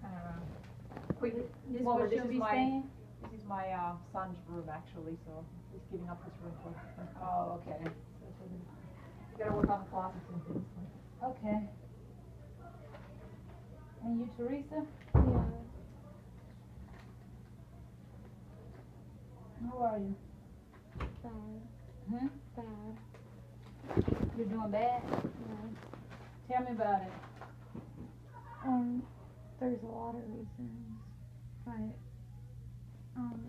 kind of quick. This where she'll be staying? This is my son's room actually, so he's giving up his room for. Oh, okay. You gotta work on the closets and things. Okay. And you, Teresa? Yeah. How are you? Bad. Bad. You're doing bad? Yeah. Tell me about it. There's a lot of reasons, but I'm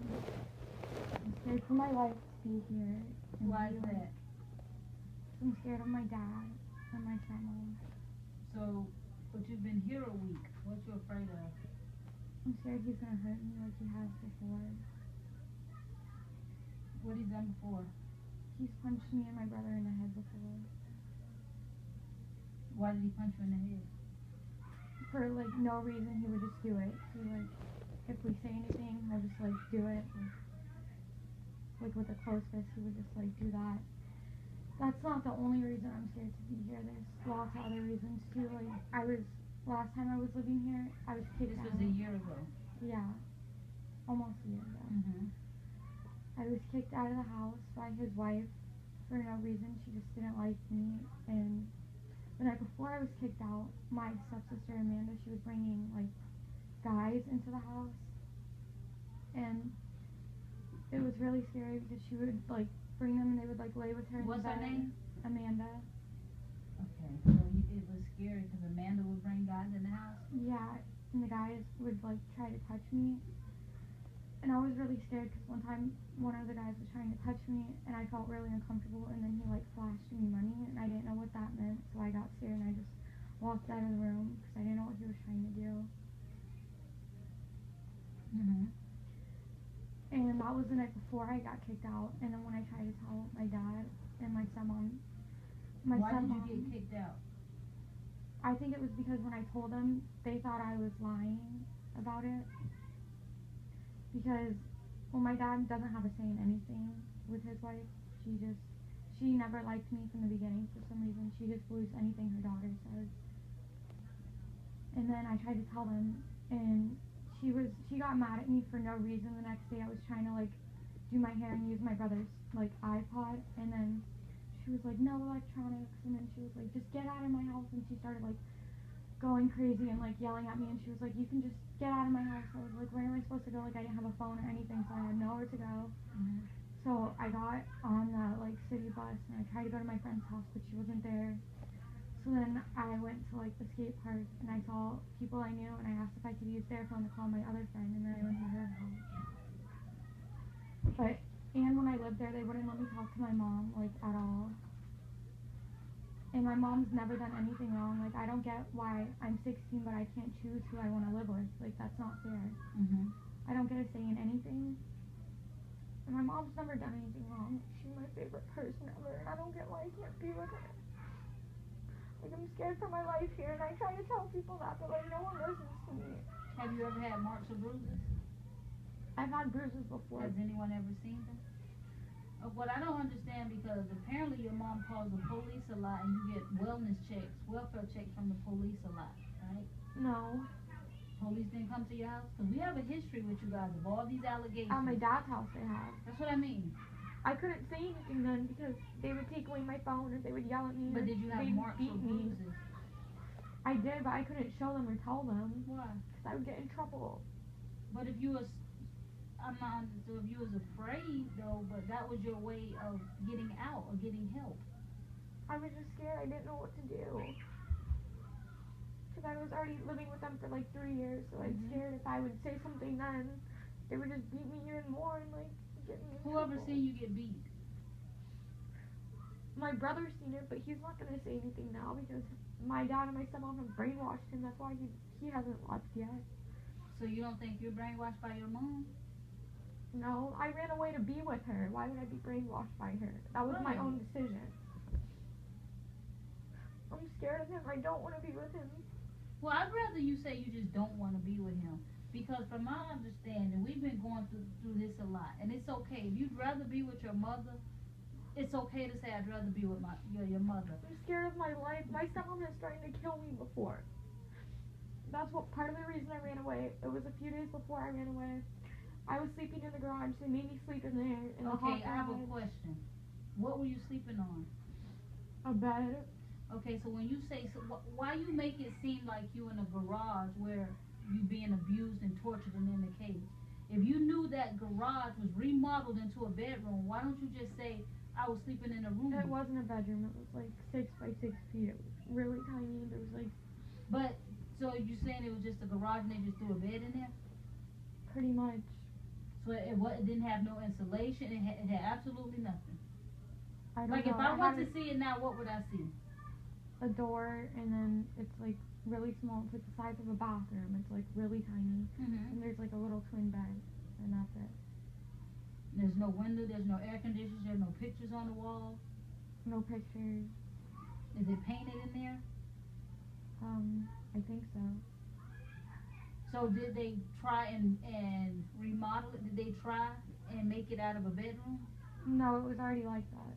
scared for my life to be here. Why is that? I'm scared of my dad and my stepmom. So, but you've been here a week. What you afraid of? I'm scared he's gonna hurt me like he has before. What he's done before? He's punched me and my brother in the head before. Why did he punch you in the head? For like no reason, he would just do it. He like, if we say anything, he'll just like do it. Like with a closed fist, he would just like do that. That's not the only reason I'm scared to be here. There's lots of other reasons too. Like last time I was living here, I was kicked out. This was a year ago. Yeah, almost a year ago. I was kicked out of the house by his wife for no reason. She just didn't like me. And the night before I was kicked out, my stepsister Amanda, she was bringing like guys into the house, and it was really scary because she would like bring them and they would like lay with her in the bed. What's her name? Amanda. Okay, so it was scary because Amanda would bring guys in the house? Yeah, and the guys would like try to touch me. And I was really scared because one time one of the guys was trying to touch me and I felt really uncomfortable, and then he like flashed me money and I didn't know what that meant, so I got scared and I just walked out of the room because I didn't know what he was trying to do. And that was the night before I got kicked out, and then when I tried to tell my dad and my stepmom. Why did you get kicked out? I think it was because when I told them, they thought I was lying about it. Because, well, my dad doesn't have a say in anything with his wife. She never liked me from the beginning for some reason. She just believes anything her daughter says. And then I tried to tell them, and she got mad at me for no reason. The next day I was trying to like do my hair and use my brother's like iPod, and then she was like, no electronics, and then she was like, just get out of my house, and she started like going crazy and like yelling at me, and she was like, you can just get out of my house. I was like, where am I supposed to go? Like, I didn't have a phone or anything, so I had nowhere to go. So I got on the like city bus and I tried to go to my friend's house, but she wasn't there. So then I went to like the skate park and I saw people I knew, and I asked if I could use their phone to call my other friend, and then I went to her house. And when I lived there, they wouldn't let me talk to my mom like at all. And my mom's never done anything wrong. Like, I don't get why I'm 16 but I can't choose who I want to live with. Like, that's not fair. I don't get a say in anything. And my mom's never done anything wrong. She's my favorite person ever, and I don't get why I can't be with her. Like, I'm scared for my life here, and I try to tell people that, but like, no one listens to me. Have you ever had marks or bruises? I've had bruises before. Has anyone ever seen them? What I don't understand, because apparently your mom calls the police a lot and you get wellness checks, welfare checks from the police a lot, right? No. Police didn't come to your house? Because we have a history with you guys of all these allegations. At my dad's house they have. That's what I mean. I couldn't say anything then because they would take away my phone or they would yell at me. But did you have marks or bruises? I did, but I couldn't show them or tell them. Why? Because I would get in trouble. But if you was, so if you was afraid though, but that was your way of getting out or getting help. I was just scared. I didn't know what to do. Because I was already living with them for like 3 years, so I was scared if I would say something then, they would just beat me even more and like get me in Whoever trouble. seen you get beat? My brother's seen it, but he's not going to say anything now because my dad and my stepmom have brainwashed him. That's why he hasn't left yet. So you don't think you're brainwashed by your mom? No, I ran away to be with her. Why would I be brainwashed by her? That was my own decision. I'm scared of him. I don't want to be with him. Well, I'd rather you say you just don't want to be with him. Because from my understanding, we've been going through this a lot. And it's okay. If you'd rather be with your mother, it's okay to say I'd rather be with your mother. I'm scared of my life. My stepmom has tried to kill me before. That's what part of the reason I ran away. It was a few days before I ran away. I was sleeping in the garage. They made me sleep in there. In the Okay, hot I have a garage. question. What were you sleeping on? A bed. Okay, so when you say, so why you make it seem like you in a garage where you being abused and tortured and in a cage? If you knew that garage was remodeled into a bedroom, why don't you just say, I was sleeping in a room? It wasn't a bedroom. It was like 6 by 6 feet. It was really tiny. There was like But, so you saying it was just a garage and they just threw a bed in there? pretty much So it didn't have no insulation, it had absolutely nothing. I don't Like know. if I had want to see it now, what would I see? a door, and then it's like really small. It's like the size of a bathroom. It's like really tiny, Mm-hmm. and there's like a little twin bed, and that's it. There's no window, there's no air conditioners, there's no pictures on the wall. No pictures. Is it painted in there? I think so. So did they try and remodel it? Did they try and make it out of a bedroom? No, it was already like that.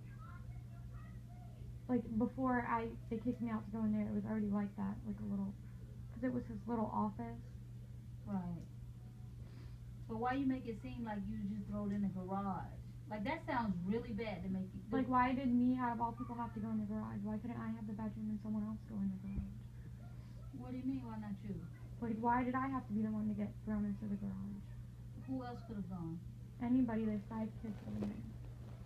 Like before they kicked me out to go in there, it was already like that, like a little, because it was his little office. Right. But why you make it seem like you just throw it in the garage? Like that sounds really bad to make you. Like why did me out of all people have to go in the garage? Why couldn't I have the bedroom and someone else go in the garage? What do you mean? Why not you? Like why did I have to be the one to get thrown into the garage? Who else could have gone? Anybody, there's 5 kids living there.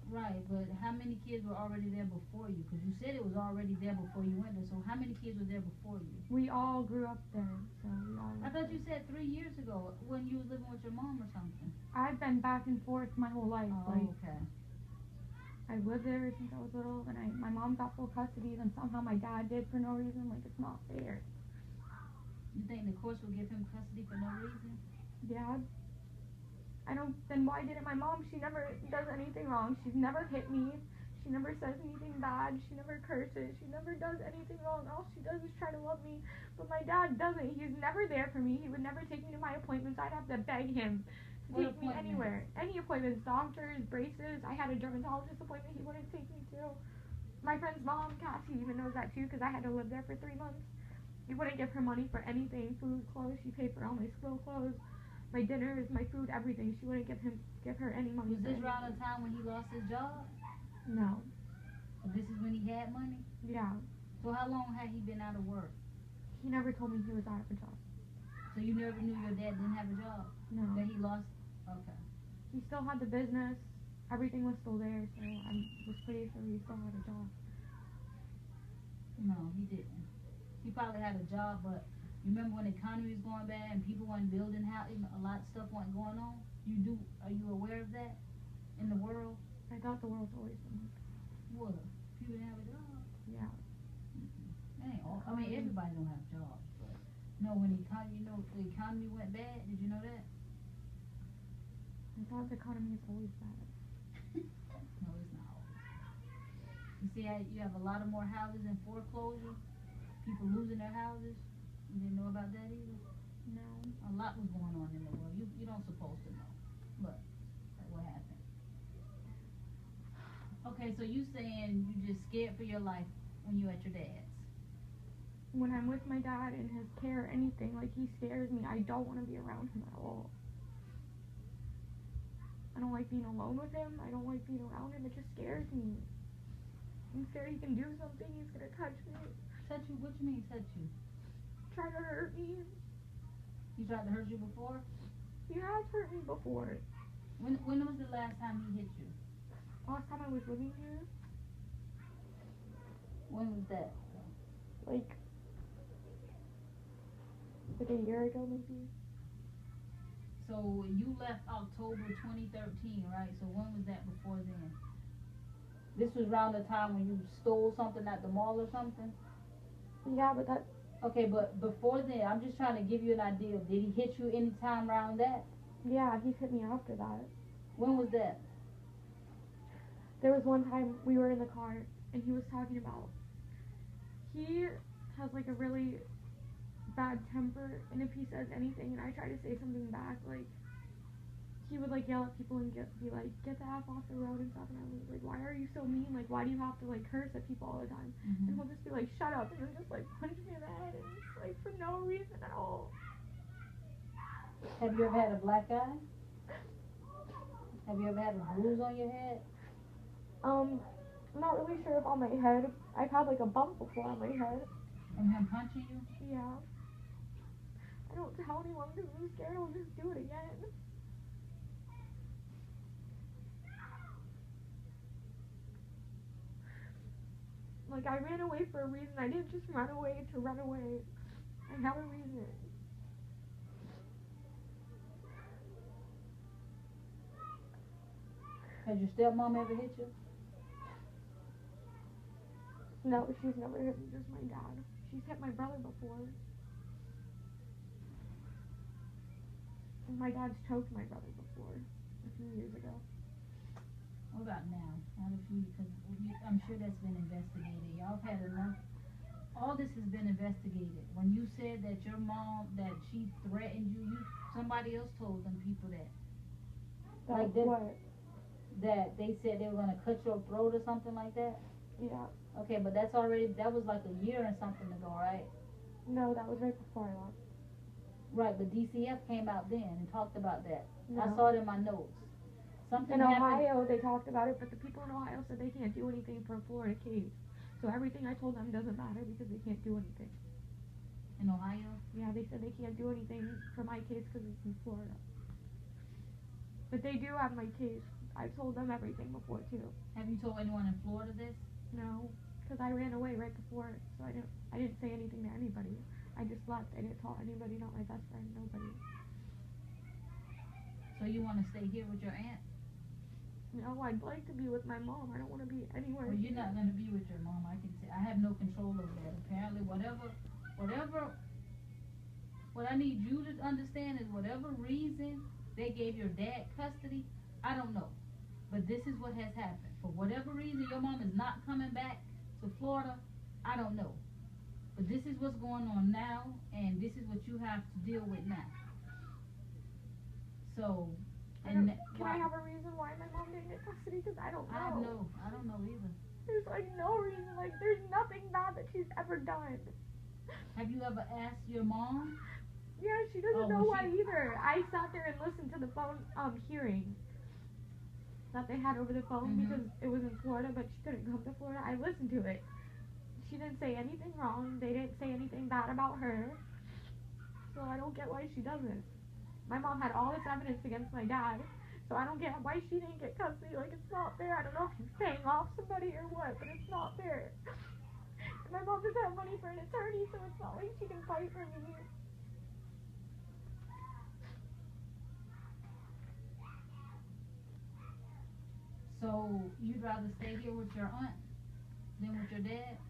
Right, but how many kids were already there before you? Because you said it was already there before you went there. So how many kids were there before you? We all grew up there, so we all. I thought you said 3 years ago when you was living with your mom or something. I've been back and forth my whole life. Oh, Like okay. I've lived there since I was little, and my mom got full custody, and somehow my dad did for no reason. Like it's not fair. You think the courts will give him custody for no reason? Yeah. I don't. Then why didn't my mom? She never does anything wrong. She's never hit me. She never says anything bad. She never curses. She never does anything wrong. All she does is try to love me. But my dad doesn't. He's never there for me. He would never take me to my appointments. I'd have to beg him to What take me appointments? anywhere. Any appointments, doctors, braces. I had a dermatologist appointment. He wouldn't take me to. My friend's mom, Cassie, even knows that too because I had to live there for 3 months. He wouldn't give her money for anything, food, clothes. She paid for all my school clothes, my dinners, my food, everything. She wouldn't give her any money. Was for this around the anything. time when he lost his job? No. Or this is when he had money? Yeah. So how long had he been out of work? He never told me he was out of a job. So you never knew your dad didn't have a job? No. That he lost? Okay. He still had the business. Everything was still there, so I was pretty sure he still had a job. No, he didn't. He probably had a job, but you remember when the economy was going bad and people weren't building houses, a lot of stuff wasn't going on? Are you aware of that in the world? I thought the world's always been like What? People didn't have a job? yeah. That ain't all. I mean, everybody don't have jobs, but no, when the economy went bad, did you know that? I thought the economy is always bad. No, it's not always. You see how you have a lot of more houses in foreclosure? People losing their houses? You didn't know about that either? No. A lot was going on in the world. You don't supposed to know. But that's what happened. Okay, so you saying you just scared for your life when you at your dad's. When I'm with my dad in his care or anything, like he scares me. I don't want to be around him at all. I don't like being alone with him. I don't like being around him. It just scares me. I'm scared he can do something. He's gonna touch me. Touch you? What you mean touch you? Try to hurt me. He tried to hurt you before? He has hurt me before. When was the last time he hit you? Last time I was living here, When was that? like a year ago maybe. So you left October 2013, right? So when was that before then? This was around the time when you stole something at the mall or something? Yeah, but that Okay, but before then, I'm just trying to give you an idea. Did he hit you any time around that? yeah, he hit me after that. When was that? There was one time we were in the car and he was talking about he has like a really bad temper, and if he says anything and I try to say something back, like he would like yell at people and be like, get the F off the road and stuff, and I was like, why are you so mean? Like, why do you have to like curse at people all the time? And he'll just be like, shut up, and then just like punch me in the head, and it's like for no reason at all. Have you ever had a black eye? Have you ever had a bruise on your head? I'm not really sure if on my head. I've had like a bump before on my head. From him punching you? Yeah. I don't tell anyone because I'm scared I'll just do it again. Like, I ran away for a reason. I didn't just run away to run away. I had a reason. Has your stepmom ever hit you? No, she's never hit me, just my dad. She's hit my brother before. And my dad's choked my brother before, a few years ago. What about now? How did you, because I'm sure that's been investigated. Y'all have had enough. All this has been investigated. When you said that your mom, that she threatened you, somebody else told them people that. Like this, what? That they said they were going to cut your throat or something like that? Yeah. Okay, but that was like a year and something ago, right? No, that was right before I left. Right, but DCF came out then and talked about that. No. I saw it in my notes. Something in happened. Ohio, they talked about it, but the people in Ohio said they can't do anything for a Florida case. So everything I told them doesn't matter because they can't do anything. In Ohio? Yeah, they said they can't do anything for my case because it's in Florida. But they do have my case. I've told them everything before too. Have you told anyone in Florida this? No, because I ran away right before it, so I didn't say anything to anybody. I just left. I didn't tell anybody, not my best friend, nobody. So you want to stay here with your aunt? No, I'd like to be with my mom. I don't want to be anywhere. Well, you're not going to be with your mom. I can say I have no control over that. Apparently, whatever. What I need you to understand is whatever reason they gave your dad custody, I don't know. But this is what has happened. For whatever reason, your mom is not coming back to Florida. I don't know. But this is what's going on now, and this is what you have to deal with now. So, can I have a reason why my mom didn't get custody? Because I don't know. I don't know either. There's like no reason. Like there's nothing bad that she's ever done. Have you ever asked your mom? Yeah, she doesn't know why either. I sat there and listened to the phone hearing that they had over the phone because it was in Florida, but she couldn't come to Florida. I listened to it. She didn't say anything wrong. They didn't say anything bad about her. So I don't get why she doesn't. My mom had all this evidence against my dad, so I don't get why she didn't get custody. Like, it's not fair. I don't know if she's paying off somebody or what, but it's not fair. And my mom doesn't have money for an attorney, so it's not like she can fight for me. So you'd rather stay here with your aunt than with your dad?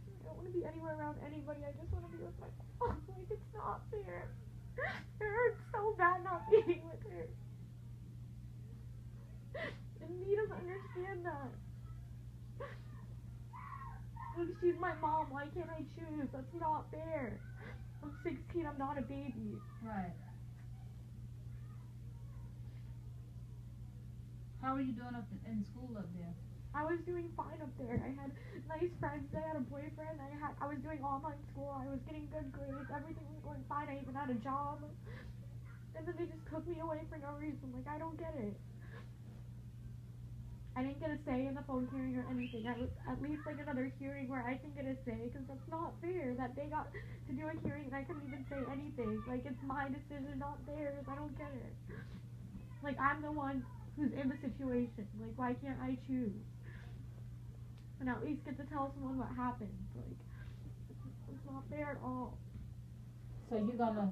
I don't want to be anywhere around anybody. I just want to be with my mom. Like, it's not fair. It hurts so bad not being with her. And he doesn't understand that. Like, she's my mom. Why can't I choose? That's not fair. I'm 16. I'm not a baby. Right. How are you doing up in school up there? I was doing fine up there. I had nice friends. I had a boyfriend. I was doing online school. I was getting good grades. Everything was going fine. I even had a job. And then they just took me away for no reason. Like, I don't get it. I didn't get a say in the phone hearing or anything. I was at least like another hearing where I can get a say, because that's not fair that they got to do a hearing and I couldn't even say anything. Like, it's my decision, not theirs. I don't get it. Like, I'm the one who's in the situation. Like, why can't I choose? And at least get to tell someone what happened. Like, it's not fair at all. So you're gonna,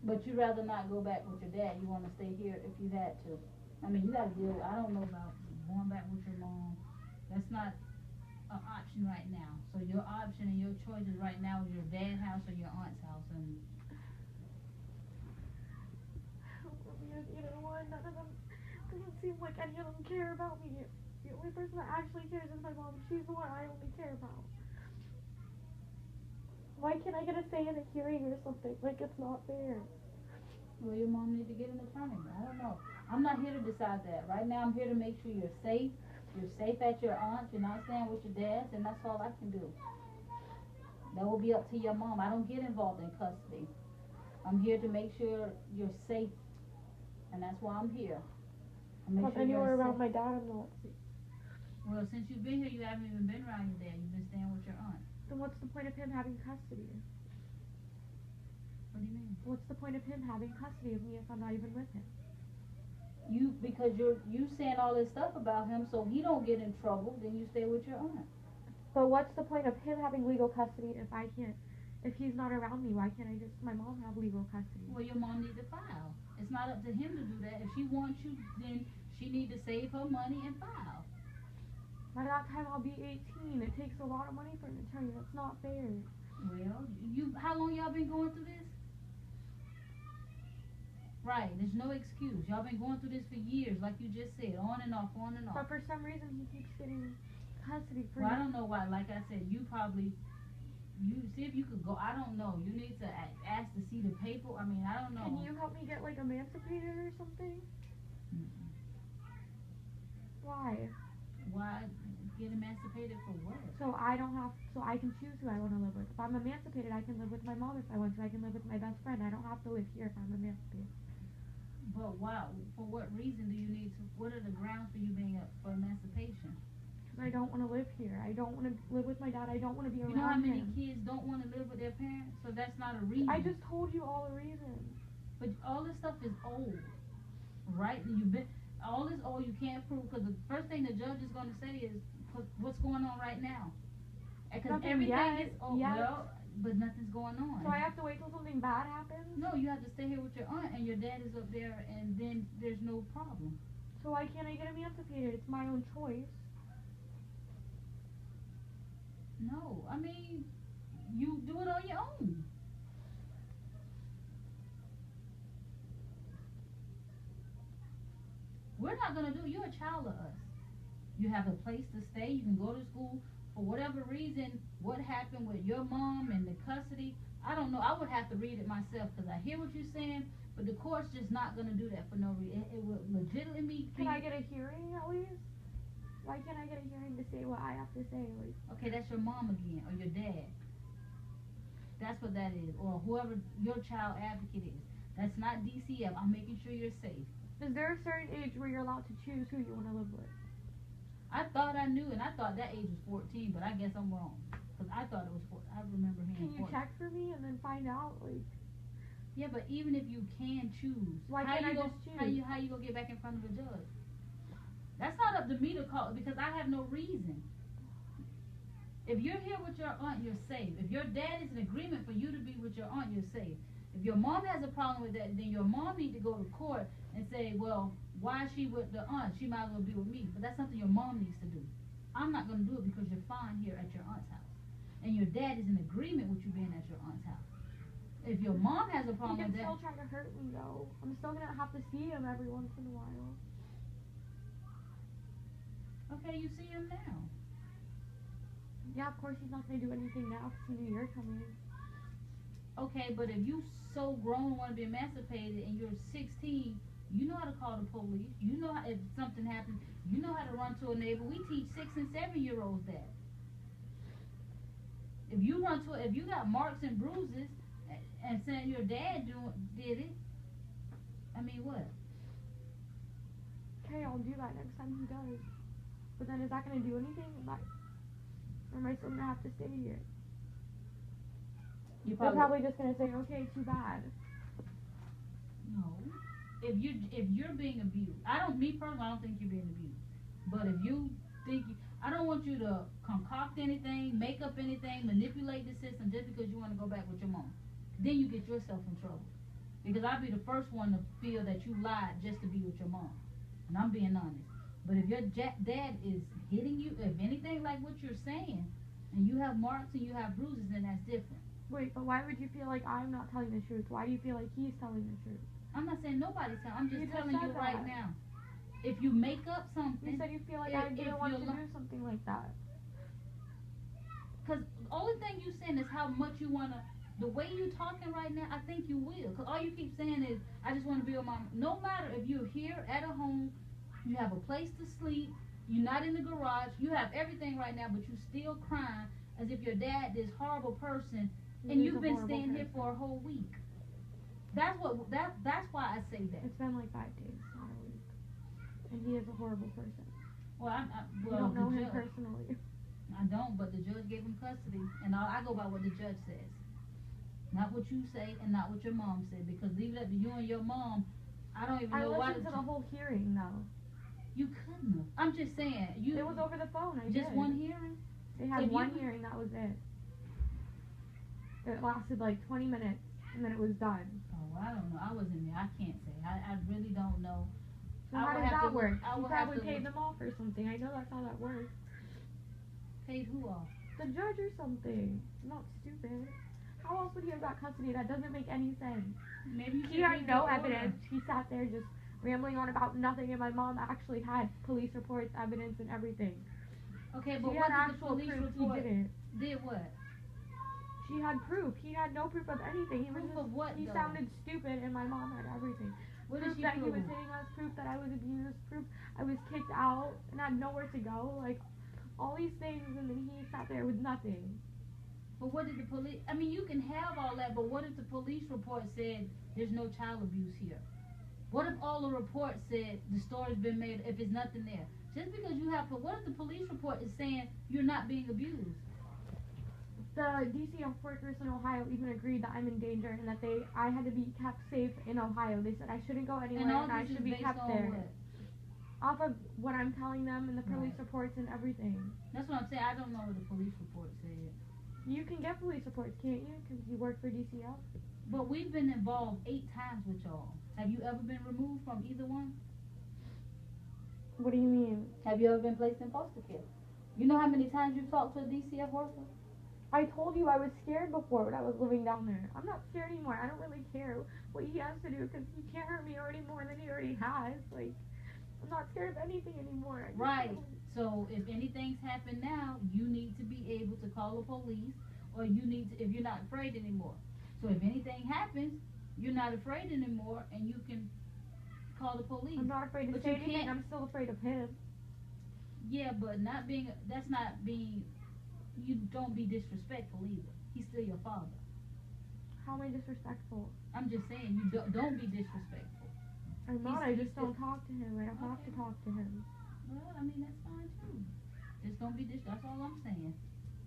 but you'd rather not go back with your dad. You want to stay here if you had to. I mean, you gotta deal. I don't know about going back with your mom. That's not an option right now. So your option and your choices right now is your dad's house or your aunt's house. And I don't want to be with either one. None of them doesn't seem like any of them care about me. The only person that actually cares is my mom. She's the one I only care about. Why can't I get a say in a hearing or something? Like, it's not fair. Well, your mom need to get an attorney. I don't know. I'm not here to decide that. Right now, I'm here to make sure you're safe. You're safe at your aunt's. You're not staying with your dad's, and that's all I can do. That will be up to your mom. I don't get involved in custody. I'm here to make sure you're safe, and that's why I'm here. But anywhere around my dad, I'm not safe. Well, since you've been here, you haven't even been around your dad. You've been staying with your aunt. Then what's the point of him having custody? What do you mean? What's the point of him having custody of me if I'm not even with him? Because you saying all this stuff about him, so he don't get in trouble. Then you stay with your aunt. But what's the point of him having legal custody if he's not around me? Why can't my mom have legal custody? Well, your mom needs to file. It's not up to him to do that. If she wants you, then she need to save her money and file. By that time I'll be 18. It takes a lot of money for an attorney. That's not fair. Well, how long y'all been going through this? Right, there's no excuse. Y'all been going through this for years, like you just said, on and off, on and off. But for some reason he keeps getting custody for Well, I don't know why. Like I said, you see if you could go. I don't know. You need to ask to see the paper. I mean, I don't know. Can you help me get like emancipated or something? Mm-mm. Why? Why get emancipated for what? So I can choose who I want to live with. If I'm emancipated, I can live with my mom if I want to. I can live with my best friend. I don't have to live here if I'm emancipated. But why? For what reason do you need to? What are the grounds for you being up for emancipation? Because I don't want to live here. I don't want to live with my dad. I don't want to be around him. You know how many kids don't want to live with their parents? So that's not a reason. I just told you all the reasons. But all this stuff is old, right? All this old. You can't prove because the first thing the judge is going to say is what's going on right now. Because everything is old. Well, but nothing's going on. So I have to wait till something bad happens? No, you have to stay here with your aunt and your dad is up there and then there's no problem. So why can't I get emancipated? It's my own choice. No, I mean, you do it on your own. We're not going to do, you're a child of us. You have a place to stay, you can go to school. For whatever reason, what happened with your mom and the custody, I don't know. I would have to read it myself because I hear what you're saying, but the court's just not going to do that for no reason. It would legitimately be... Can I get a hearing at least? Why can't I get a hearing to say what I have to say? Like, okay, that's your mom again, or your dad. That's what that is, or whoever your child advocate is. That's not DCF. I'm making sure you're safe. Is there a certain age where you're allowed to choose who you want to live with? I thought I knew, and I thought that age was 14, but I guess I'm wrong. Because I thought it was 14. I remember hearing 14. Can you check for me and then find out? Like, yeah, but even if you can choose, why can't I just choose? How you gonna get back in front of a judge? That's not up to me to call, because I have no reason. If you're here with your aunt, you're safe. If your dad is in agreement for you to be with your aunt, you're safe. If your mom has a problem with that, then your mom needs to go to court and say, well, why is she with the aunt? She might as well be with me. But that's something your mom needs to do. I'm not going to do it because you're fine here at your aunt's house. And your dad is in agreement with you being at your aunt's house. If your mom has a problem with that... He can still try to hurt me, though. I'm still going to have to see him every once in a while. Okay, you see him now. Yeah, of course he's not going to do anything now because he knew you're coming. Okay, but if you so grown and want to be emancipated and you're 16, you know how to call the police. You know how, if something happens, you know how to run to a neighbor. We teach 6 and 7-year-olds that. If you got marks and bruises and saying your dad did it, I mean what? Okay, I'll do that next time he does. But then is that going to do anything? Or am I still going to have to stay here? They're probably just gonna say, okay, too bad. No. If you're being abused, me personally, I don't think you're being abused. But if you think, I don't want you to concoct anything, make up anything, manipulate the system just because you want to go back with your mom. Then you get yourself in trouble. Because I'd be the first one to feel that you lied just to be with your mom. And I'm being honest. But if your dad is hitting you, if anything like what you're saying, and you have marks and you have bruises, then that's different. Wait, but why would you feel like I'm not telling the truth? Why do you feel like he's telling the truth? I'm not saying nobody's telling. I'm just telling you right now. If you make up something... You said you feel like I didn't want to do something like that. Because the only thing you're saying is how much you want to the way you talking right now, I think you will. Cause all you keep saying is, I just want to be with my. No matter if you're here at a home, you have a place to sleep, you're not in the garage, you have everything right now, but you still crying as if your dad, this horrible person, and you've been staying here for a whole week. That's why I say that. It's been like 5 days, not a week. And he is a horrible person. Well, I You well, don't know the him judge, personally. I don't, but the judge gave him custody, and I go by what the judge says, not what you say, and not what your mom said. Because leave it up to you and your mom. I don't even know why. I listened to the whole hearing though. You couldn't have. I'm just saying. It was over the phone. I just did. one hearing. They had If one you- hearing. That was it. It lasted like 20 minutes, and then it was done. Oh, I don't know. I wasn't there. I can't say. I really don't know. So I how would does have that to work? look- I He would have probably to paid look- them off or something. I know that's how that works. Paid who off? The judge or something. I'm not stupid. How else would he have got custody? That doesn't make any sense. Maybe you He should had read no the order. evidence. He sat there just rambling on about nothing, and my mom actually had police reports, evidence, and everything. Okay, but She what had did the actual police proof. report? He didn't. Did what? She had proof. He had no proof of anything. He was Proof just, of what, he though? sounded stupid, and my mom had everything. What Proof did she that he was prove? hitting us, proof that I was abused, proof I was kicked out and had nowhere to go. Like all these things, and then he sat there with nothing. But what did the police? I mean, you can have all that, but what if the police report said there's no child abuse here? What if all the reports said the story's been made? If it's nothing there, just because you have. But what if the police report is saying you're not being abused? The DCF workers in Ohio even agreed that I'm in danger and that I had to be kept safe in Ohio. They said I shouldn't go anywhere And all and I this should is be based kept on there. what? Off of what I'm telling them and the police Right. reports and everything. That's what I'm saying. I don't know what the police report said. You can get police reports, can't you? Because you work for DCF. But we've been involved 8 times with y'all. Have you ever been removed from either one? What do you mean? Have you ever been placed in foster care? You know how many times you've talked to a DCF worker? I told you I was scared before when I was living down there. I'm not scared anymore. I don't really care what he has to do because he can't hurt me already more than he already has. Like, I'm not scared of anything anymore. I just Right. don't- So if anything's happened now, you need to be able to call the police, or you need to, if you're not afraid anymore. So if anything happens, you're not afraid anymore, and you can call the police. I'm not afraid to But say you anything. can't- I'm still afraid of him. Yeah, but not being, that's not being, you don't be disrespectful either. He's still your father. How am I disrespectful? I'm just saying, you don't be disrespectful. I'm not. He's- I just he's don't still- talk to him. I don't have to Okay. talk to him. Well, I mean, that's fine too. Just don't be that's all I'm saying.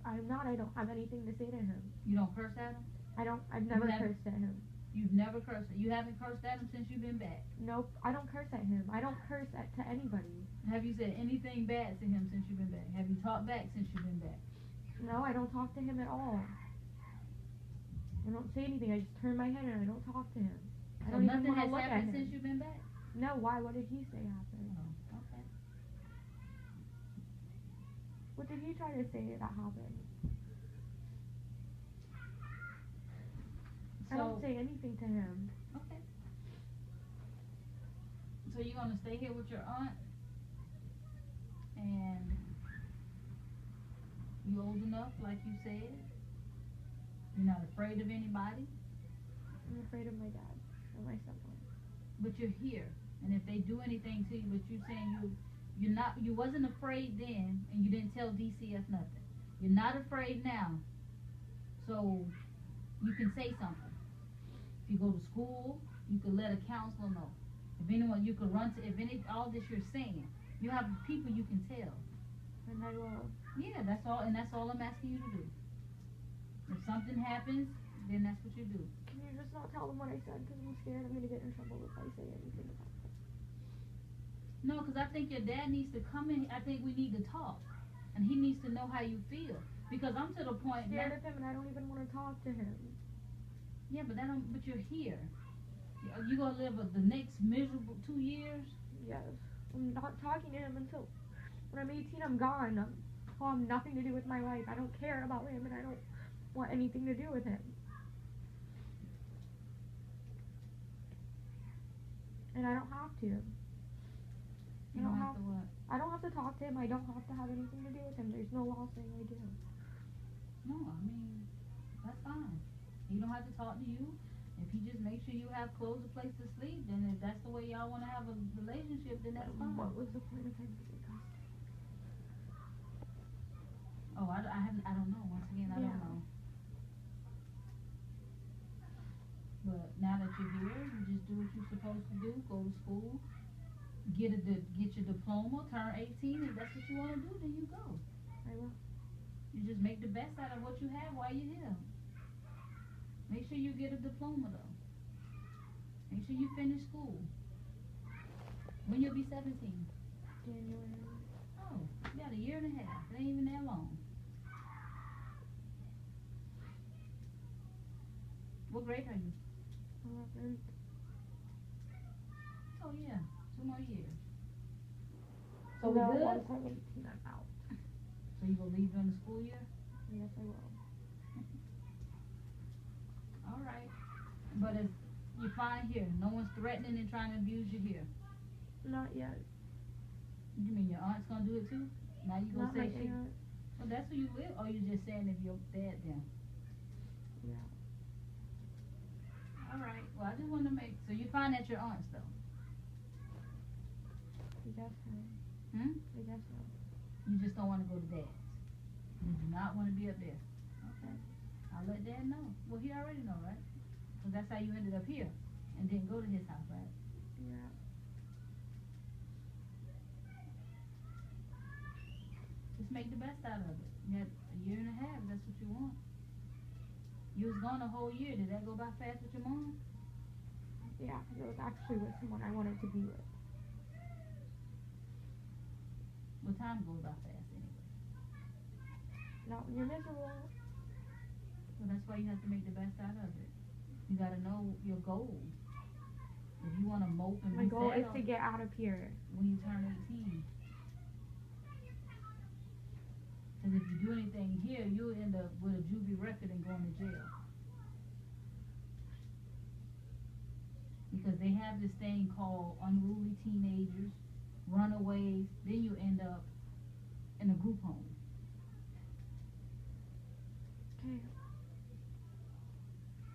I'm not. I don't have anything to say to him. You don't curse at him? I've never haven't- cursed at him. You've never cursed. You haven't cursed at him since you've been back. Nope. I don't curse at him. I don't curse to anybody. Have you said anything bad to him since you've been back? Have you talked back since you've been back? No, I don't talk to him at all. I don't say anything. I just turn my head and I don't talk to him. I So don't even nothing want to has look at happened him. since you've been back? No, why? What did he say happened? Oh, okay. What did he try to say that happened? I don't So, say anything to him. okay. So you're gonna stay here with your aunt? And you old enough, like you said? You're not afraid of anybody? I'm afraid of my dad and my stepmom. But you're here, and if they do anything to you, but you're saying you wasn't afraid then, and you didn't tell DCF nothing. You're not afraid now, so you can say something. If you go to school, you could let a counselor know. If anyone, you could run to. All this you're saying, you have people you can tell. And I will. Yeah, that's all, and that's all I'm asking you to do. If something happens, then that's what you do. Can you just not tell them what I said? Because I'm scared I'm going to get in trouble if I say anything about it. No, because I think your dad needs to come in. I think we need to talk, and he needs to know how you feel. Because I'm to the point I'm now. scared of him and I don't even want to talk to him. Yeah, but But you're here. You gonna live the next miserable 2 years? Yes. I'm not talking to him until when I'm 18 I'm gone. I'll have nothing to do with my life. I don't care about him and I don't want anything to do with him. And I don't have to. You don't have to what? I don't have to talk to him. I don't have to have anything to do with him. There's no law saying I do. No, I mean that's fine. He don't have to talk to you. If he just makes sure you have clothes, a place to sleep, then if that's the way y'all want to have a relationship, then that's fine. What was the point of him being custody? Oh, I don't know. Once again, I don't Yeah. know. But now that you're here, you just do what you're supposed to do. Go to school, get your diploma, turn 18. If that's what you want to do, then you go. I will. You just make the best out of what you have while you're here. Make sure you get a diploma though. Make sure you finish school. When you'll be 17. January. Oh, you got a year and a half. It ain't even that long. What grade are you? 11th. Oh yeah, 2 more years. So no, we good? once I'm 18, I'm out. So you gonna leave during the school year? Yes, I will. All right. But if you're fine here, no one's threatening and trying to abuse you here. Not yet. You mean your aunt's gonna do it too? Now you gonna Not my say she? aunt. Well, that's who you with, or you just saying if your dad then? Yeah. All right. Well, I just want to make so you find at your aunt's though. I guess so. Hmm. I guess so. You just don't want to go to dad's. You do not want to be up there. Okay. I'll let dad know. Well, he already know, right? Because that's how you ended up here and didn't go to his house, right? Yeah. Just make the best out of it. You had a year and a half. That's what you want. You was gone a whole year. Did that go by fast with your mom? Yeah, because it was actually with someone I wanted to be with. Well, time goes by fast anyway. Not when you're miserable. So that's why you have to make the best out of it. You gotta know your goal. If you want to mope and My be goal sad is to get out of here. when you turn 18. Because if you do anything here, you'll end up with a juvie record and going to jail. Because they have this thing called unruly teenagers, runaways, then you end up in a group home. Okay.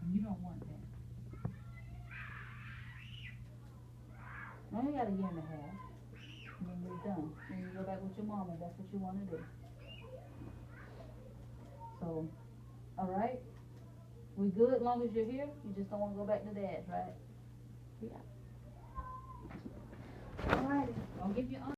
And you don't want that. You only got a year and a half. And then you're done. Then you go back with your mom if that's what you want to do. So, alright? We good as long as you're here? You just don't want to go back to dad's, right? Yeah. Alrighty. Don't give your aunt